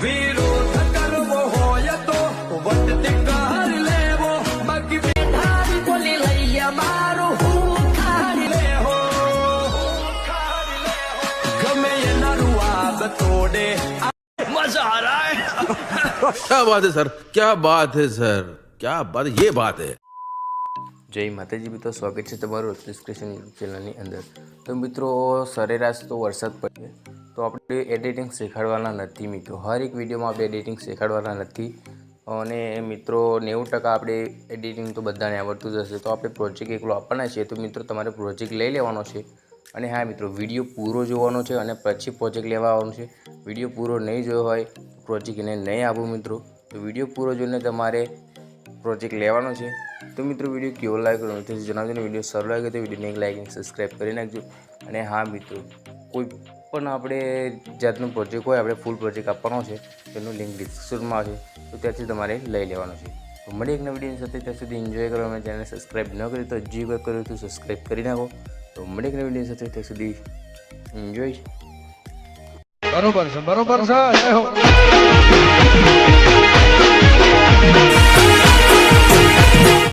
વિરોધ કરવો હોય તો વટતી કાર લેવો બાકી બેઠારી બોલી લઈએ મારું હું ખાડી લેવો ગમે એના રૂઆબ તોડે મજા આ રહા હૈ क्या बात है सर, क्या बात है सर, क्या बात, ये बात है। જય માતાજી મિત્રો, સ્વાગત છે તમારું રત્નેશ ક્રિએશન યુટ્યુબ ચેનલની અંદર। તો મિત્રો સરેરાશ તો વરસાદ પડે તો આપણે એડિટિંગ શીખવાડવાના નથી મિત્રો, હર એક વિડીયોમાં આપણે એડિટિંગ શીખવાડવાના નથી। અને મિત્રો 90% આપણે એડિટિંગ તો બધાને આવડતું જ હશે, તો આપણે પ્રોજેક્ટ એકલો આપવાના છે। તો મિત્રો તમારે પ્રોજેક્ટ લઈ લેવાનો છે અને હા મિત્રો વિડીયો પૂરો જોવાનો છે અને પછી પ્રોજેક્ટ લેવા આવવાનો છે। વિડીયો પૂરો નહીં જોયો હોય પ્રોજેક્ટ એને નહીં આપવું મિત્રો, તો વિડીયો પૂરો જોઈને તમારે પ્રોજેક્ટ લેવાનો છે। તો મિત્રો વિડીયો કેવો લાગ્યો તો જણાવજો ને। વિડીયો સારો લાગે તો વિડીયોને એક લાઈક અને સબસ્ક્રાઈબ કરી નાખજો। અને હા મિત્રો કોઈ પણ આપણે જાતનો પ્રોજેક્ટ હોય, આપણે ફૂલ પ્રોજેક્ટ આપવાનો છે, તેનું લિંક ડિસ્ક્રિપ્શનમાં છે, તો ત્યાંથી તમારે લઈ લેવાનો છે। તો મળીએ એક નવા વિડીયોની સાથે, ત્યાં સુધી એન્જોય કરો। અને ચેનલને સબસ્ક્રાઈબ ન કરી તો હજી વખત કર્યું તો સબસ્ક્રાઈબ કરી નાખો। તો મળીએ એક નવા વિડીયોની સાથે, ત્યાં સુધી એન્જોય। બરોબર છે, બરોબર છે।